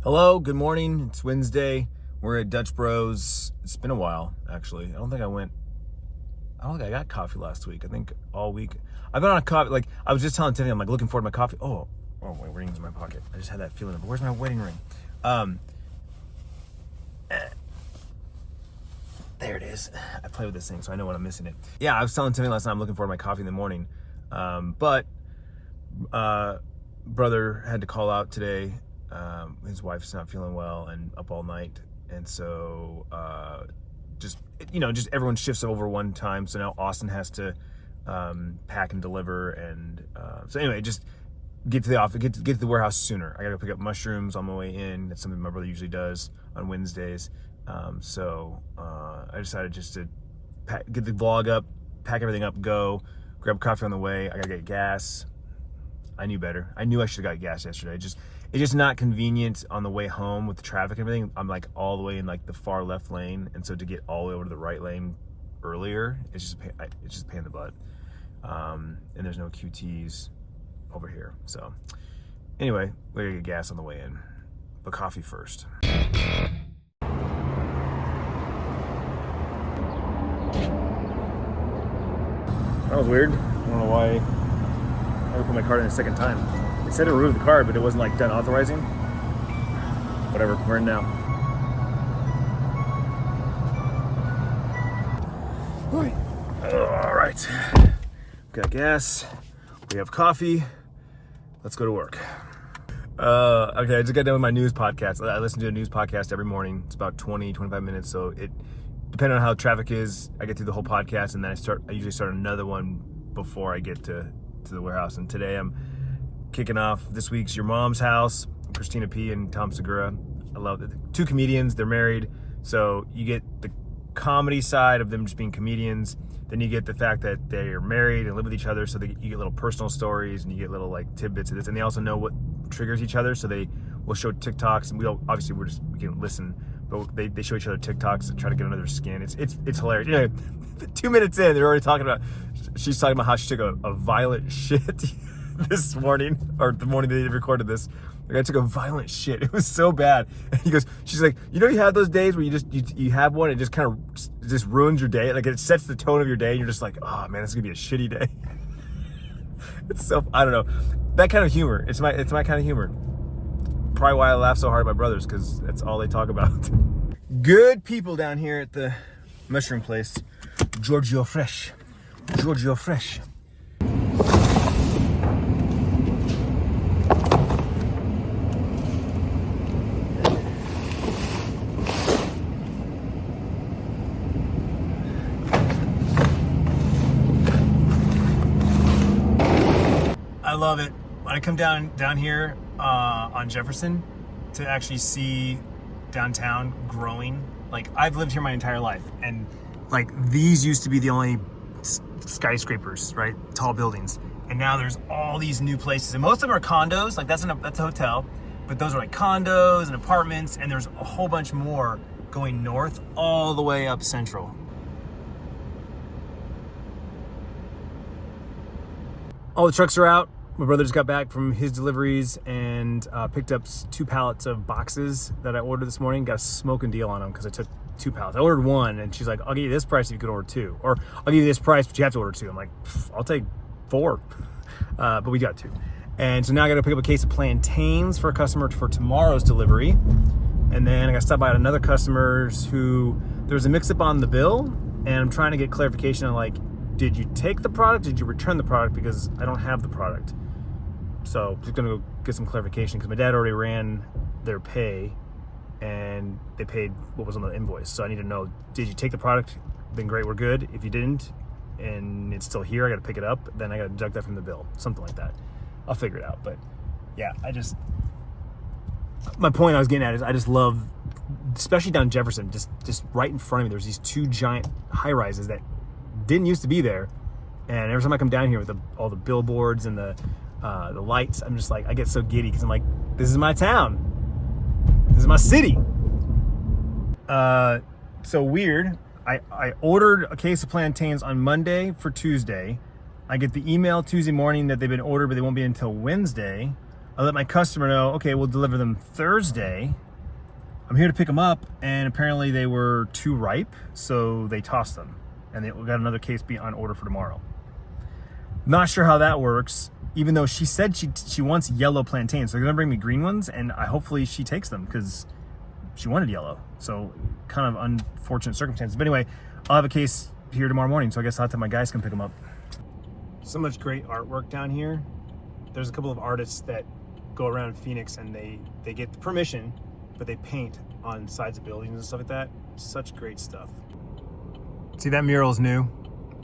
Hello, good morning. It's Wednesday. We're at Dutch Bros. It's been a while, actually. I don't think I got coffee last week. I think all week. I've been on a coffee, like, I was just telling Tiffany, I'm like looking forward to my coffee. Oh, my ring's in my pocket. I just had that feeling of, where's my wedding ring? There it is. I play with this thing, so I know when I'm missing it. Yeah, I was telling Tiffany last night I'm looking forward to my coffee in the morning. But brother had to call out today. His wife's not feeling well and up all night, and so just everyone shifts over one time. So now Austin has to pack and deliver, and so anyway, just get to the office, get to the warehouse sooner. I gotta go pick up mushrooms on my way in. That's something my brother usually does on Wednesdays. So I decided just to get the vlog up, pack everything up, go grab coffee on the way. I gotta get gas. I knew better. I knew I should have got gas yesterday. It's just not convenient on the way home with the traffic and everything. I'm like all the way in like the far left lane, and so to get all the way over to the right lane earlier, it's just a pain in the butt. And there's no QTs over here. So anyway, we're gonna get gas on the way in, but coffee first. That was weird. I don't know why I never put my card in a second time. It said to remove the card, but it wasn't like done authorizing. Whatever, we're in now. All right. Got gas. We have coffee. Let's go to work. Okay, I just got done with my news podcast. I listen to a news podcast every morning. It's about 20, 25 minutes. So it, depending on how traffic is, I get through the whole podcast, and then I usually start another one before I get to the warehouse. And today I'm kicking off this week's Your Mom's House, Christina P. and Tom Segura. I love it. Two comedians, they're married, so you get the comedy side of them just being comedians. Then you get the fact that they're married and live with each other, so you get little personal stories and you get little like tidbits of this, and they also know what triggers each other, so they will show TikToks, and we can listen, but they show each other TikToks to try to get under their skin. It's hilarious. You know, 2 minutes in, they're already talking about. She's talking about how she took a violent shit this morning, or the morning they recorded this. The guy took a violent shit. It was so bad. And she's like, you have those days where you have one, and it just kind of just ruins your day. Like, it sets the tone of your day, and you're just like, oh man, this is gonna be a shitty day. It's so, I don't know, that kind of humor. It's my kind of humor. Probably why I laugh so hard at my brothers, because that's all they talk about. Good people down here at the mushroom place, Giorgio Fresh. I love it when I come down here on Jefferson to actually see downtown growing. Like, I've lived here my entire life, and like, these used to be the only skyscrapers, right? Tall buildings, and now there's all these new places, and most of them are condos. Like, that's a hotel, but those are like condos and apartments, and there's a whole bunch more going north all the way up Central. All the trucks are out. My brother just got back from his deliveries and picked up 2 pallets of boxes that I ordered this morning. Got a smoking deal on them because I took 2 pallets. I ordered 1, and she's like, I'll give you this price if you can order 2. Or I'll give you this price, but you have to order 2. I'm like, I'll take 4. But we got 2. And so now I got to pick up a case of plantains for a customer for tomorrow's delivery. And then I got to stop by at another customer's who, there was a mix-up on the bill, and I'm trying to get clarification on, like, did you take the product? Did you return the product? Because I don't have the product. So just gonna go get some clarification, because my dad already ran their pay and they paid what was on the invoice. So I need to know, did you take the product? Then great, we're good. If you didn't and it's still here, I gotta pick it up, then I gotta deduct that from the bill, something like that. I'll figure it out. But yeah, my point I was getting at is I just love, especially down Jefferson, just right in front of me, there's these 2 giant high rises that didn't used to be there. And every time I come down here with all the billboards and the lights, I'm just like, I get so giddy, because I'm like, this is my town. This is my city. So weird. I ordered a case of plantains on Monday for Tuesday. I get the email Tuesday morning that they've been ordered, but they won't be until Wednesday. I let my customer know, okay, we'll deliver them Thursday. I'm here to pick them up, and apparently they were too ripe, so they tossed them. And we got another case on order for tomorrow. Not sure how that works, even though she said she wants yellow plantains. So they're gonna bring me green ones, and hopefully she takes them because she wanted yellow. So kind of unfortunate circumstances. But anyway, I'll have a case here tomorrow morning, so I guess I'll have to have my guys come pick them up. So much great artwork down here. There's a couple of artists that go around Phoenix and they get the permission, but they paint on sides of buildings and stuff like that. Such great stuff. See, that mural's new,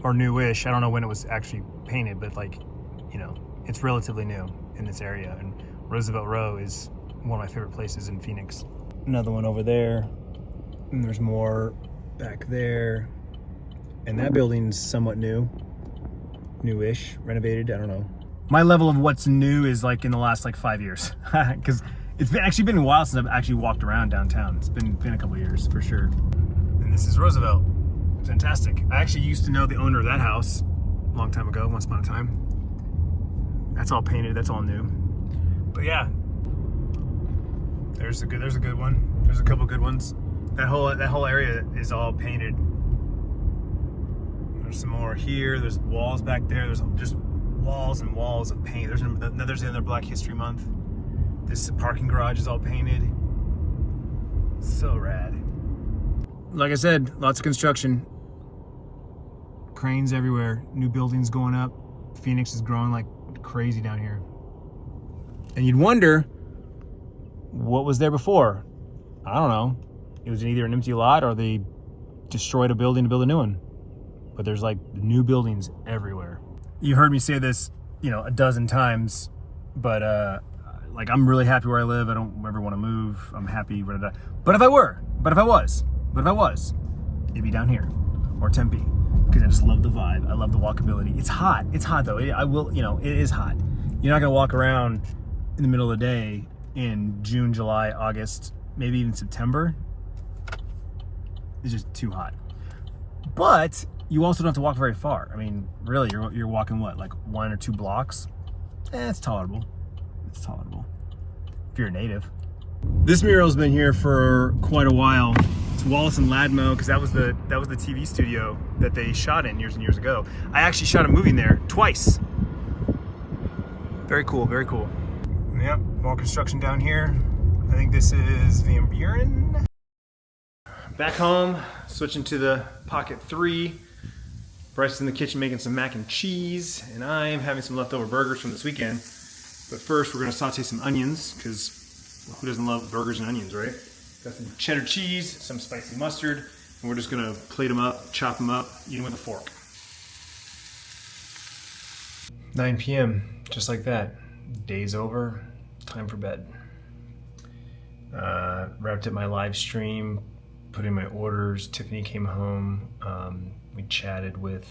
or newish. I don't know when it was actually painted, but like, you know, it's relatively new in this area. And Roosevelt Row is one of my favorite places in Phoenix. Another one over there, and there's more back there. And that building's somewhat newish, renovated, I don't know. My level of what's new is like in the last like 5 years, because it's actually been a while since I've actually walked around downtown. It's been a couple of years for sure. And this is Roosevelt. Fantastic. I actually used to know the owner of that house a long time ago, once upon a time. That's all painted, that's all new. But yeah, there's a good one. There's a couple good ones. That whole area is all painted. There's some more here. There's walls back there. There's just walls and walls of paint. There's another Black History Month. This parking garage is all painted. So rad. Like I said, lots of construction. Cranes everywhere. New buildings going up. Phoenix is growing like crazy down here. And you'd wonder what was there before. I don't know. It was either an empty lot or they destroyed a building to build a new one. But there's like new buildings everywhere. You've heard me say this, you know, a dozen times, but like I'm really happy where I live. I don't ever want to move. I'm happy. But if I was, it'd be down here or Tempe, because I just love the vibe. I love the walkability. It's hot. It's hot though. It is hot. You're not gonna walk around in the middle of the day in June, July, August, maybe even September. It's just too hot. But you also don't have to walk very far. I mean, really, you're walking what, like 1 or 2 blocks? It's tolerable. It's tolerable if you're a native. This mural's been here for quite a while. It's Wallace and Ladmo, because that was the TV studio that they shot in years and years ago. I actually shot a movie in there twice. Very cool, very cool. Yep, more construction down here. I think this is Van Buren. Back home, switching to the Pocket 3. Bryce is in the kitchen making some mac and cheese, and I'm having some leftover burgers from this weekend. But first, we're gonna saute some onions, because who doesn't love burgers and onions, right? Got some cheddar cheese, some spicy mustard, and we're just gonna plate them up, chop them up, eat them with a fork. 9 p.m., just like that. Day's over, time for bed. Wrapped up my live stream, put in my orders. Tiffany came home. We chatted with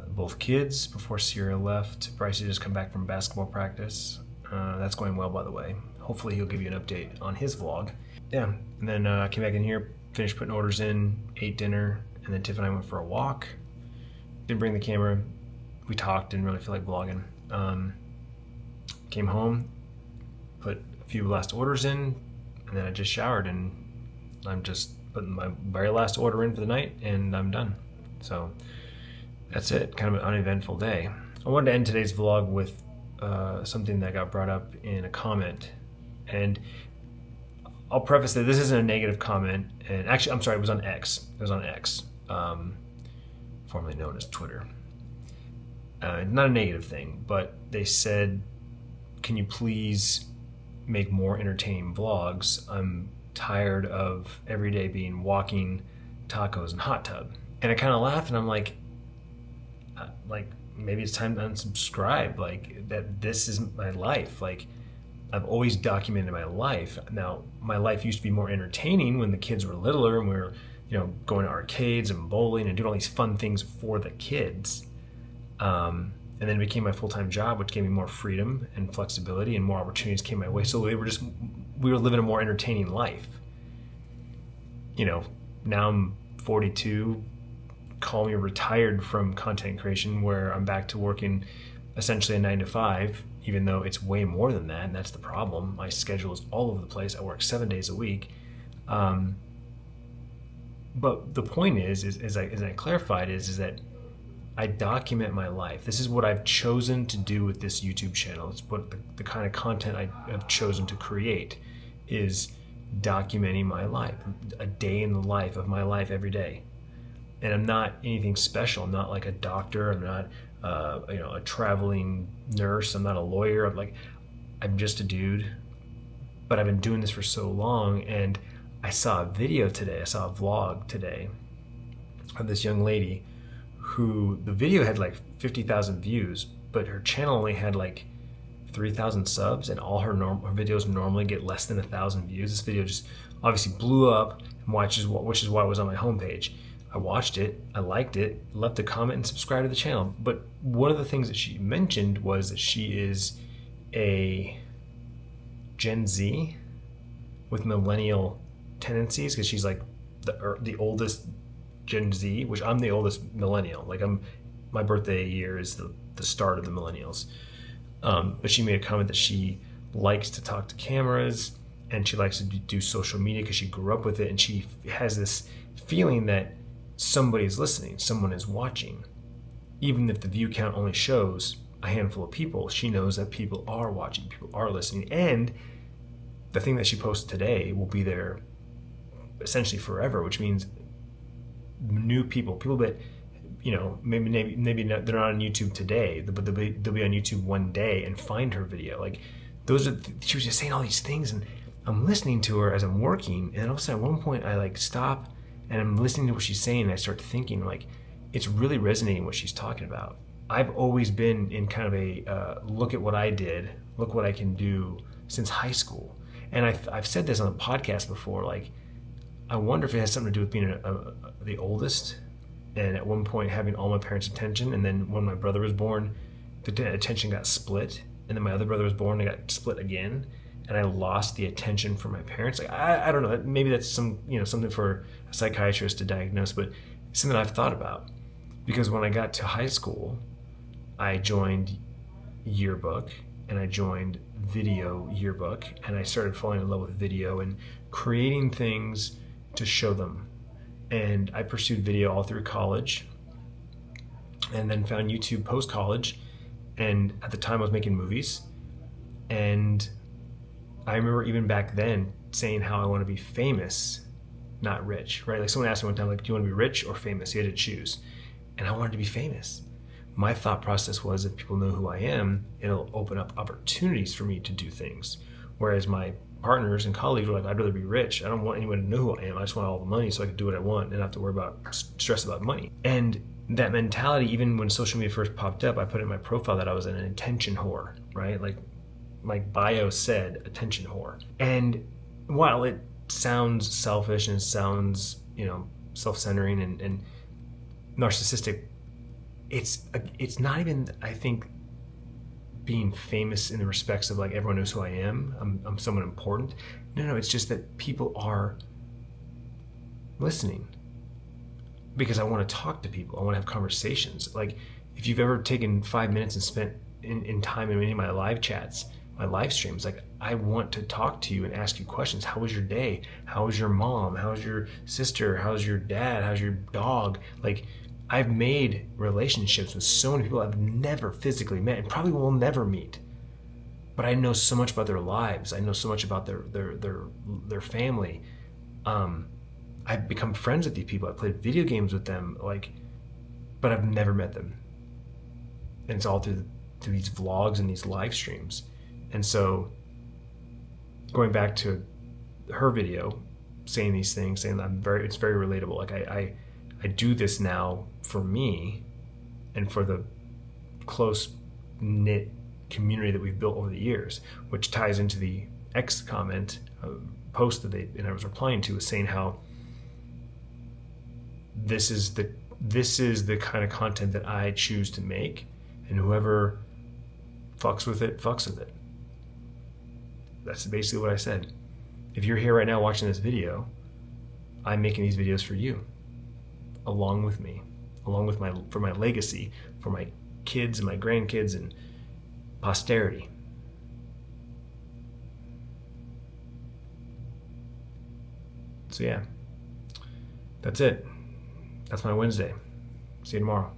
both kids before Sierra left. Bryce had just come back from basketball practice. That's going well, by the way. Hopefully he'll give you an update on his vlog. Yeah, and then I came back in here, finished putting orders in, ate dinner, and then Tiff and I went for a walk. Didn't bring the camera. We talked, didn't really feel like vlogging. Came home, put a few last orders in, and then I just showered, and I'm just putting my very last order in for the night, and I'm done. So that's it, kind of an uneventful day. I wanted to end today's vlog with something that got brought up in a comment. And I'll preface that this isn't a negative comment, and actually, I'm sorry, it was on X. It was on X, formerly known as Twitter. Not a negative thing, but they said, can you please make more entertaining vlogs? I'm tired of every day being walking, tacos, and hot tub. And I kind of laughed, and I'm like maybe it's time to unsubscribe. Like, that this is my life. Like, I've always documented my life. Now, my life used to be more entertaining when the kids were littler and we were, going to arcades and bowling and doing all these fun things for the kids. And then it became my full-time job, which gave me more freedom and flexibility, and more opportunities came my way. So we were living a more entertaining life. Now I'm 42, call me retired from content creation, where I'm back to working essentially a 9 to 5 even though it's way more than that, and that's the problem. My schedule is all over the place. I work 7 days a week. But the point is as I clarified, is that I document my life. This is what I've chosen to do with this YouTube channel. It's what the kind of content I have chosen to create is documenting my life, a day in the life of my life every day. And I'm not anything special. I'm not like a doctor. I'm not a traveling nurse. I'm not a lawyer. I'm just a dude. But I've been doing this for so long, and I saw a video today. I saw a vlog today of this young lady who, the video had like 50,000 views, but her channel only had like 3,000 subs, and all her videos normally get less than 1,000 views. This video just obviously blew up, which is why it was on my homepage. I watched it, I liked it, left a comment, and subscribed to the channel. But one of the things that she mentioned was that she is a Gen Z with millennial tendencies, because she's like the oldest Gen Z, which I'm the oldest millennial. Like my birthday year is the start of the millennials. But she made a comment that she likes to talk to cameras and she likes to do social media because she grew up with it, and she has this feeling that somebody's listening, someone is watching. Even if the view count only shows a handful of people, she knows that people are watching, people are listening. And the thing that she posted today will be there essentially forever, which means new people that, maybe not, they're not on YouTube today, but they'll be on YouTube one day and find her video. Like she was just saying all these things, and I'm listening to her as I'm working, and all of a sudden at one point I like stop and I'm listening to what she's saying, and I start thinking like, it's really resonating what she's talking about. I've always been in kind of a look at what I did, look what I can do since high school. And I've said this on the podcast before, like, I wonder if it has something to do with being the oldest, and at one point having all my parents' attention, and then when my brother was born, the attention got split, and then my other brother was born, and it got split again, and I lost the attention from my parents. Like, I don't know, maybe that's something for a psychiatrist to diagnose, but it's something I've thought about. Because when I got to high school, I joined yearbook, and I joined video yearbook, and I started falling in love with video and creating things to show them. And I pursued video all through college, and then found YouTube post-college. And at the time I was making movies, and I remember even back then saying how I want to be famous, not rich, right? Like someone asked me one time, like, do you want to be rich or famous? You had to choose. And I wanted to be famous. My thought process was, if people know who I am, it'll open up opportunities for me to do things. Whereas my partners and colleagues were like, I'd rather be rich. I don't want anyone to know who I am. I just want all the money so I can do what I want and not have to worry about stress about money. And that mentality, even when social media first popped up, I put in my profile that I was an attention whore, right? Like my bio said, attention whore. And while it sounds selfish and sounds, self-centering and narcissistic, it's not even, I think, being famous in the respects of like everyone knows who I am. I'm someone important. No, it's just that people are listening because I want to talk to people. I want to have conversations. Like if you've ever taken 5 minutes and spent in time in any of my live chats, my live streams, like I want to talk to you and ask you questions. How was your day? How was your mom? How's your sister? How's your dad? How's your dog? Like, I've made relationships with so many people I've never physically met and probably will never meet. But I know so much about their lives. I know so much about their family. I've become friends with these people. I've played video games with them, but I've never met them. And it's all through these vlogs and these live streams. And so going back to her video, saying these things, saying that it's very relatable. Like I do this now for me and for the close-knit community that we've built over the years, which ties into the X comment post that I was replying to, was saying how this is the kind of content that I choose to make, and whoever fucks with it. That's basically what I said. If you're here right now watching this video, I'm making these videos for you, along with me, for my legacy, for my kids and my grandkids, and posterity. So yeah, that's it. That's my Wednesday. See you tomorrow.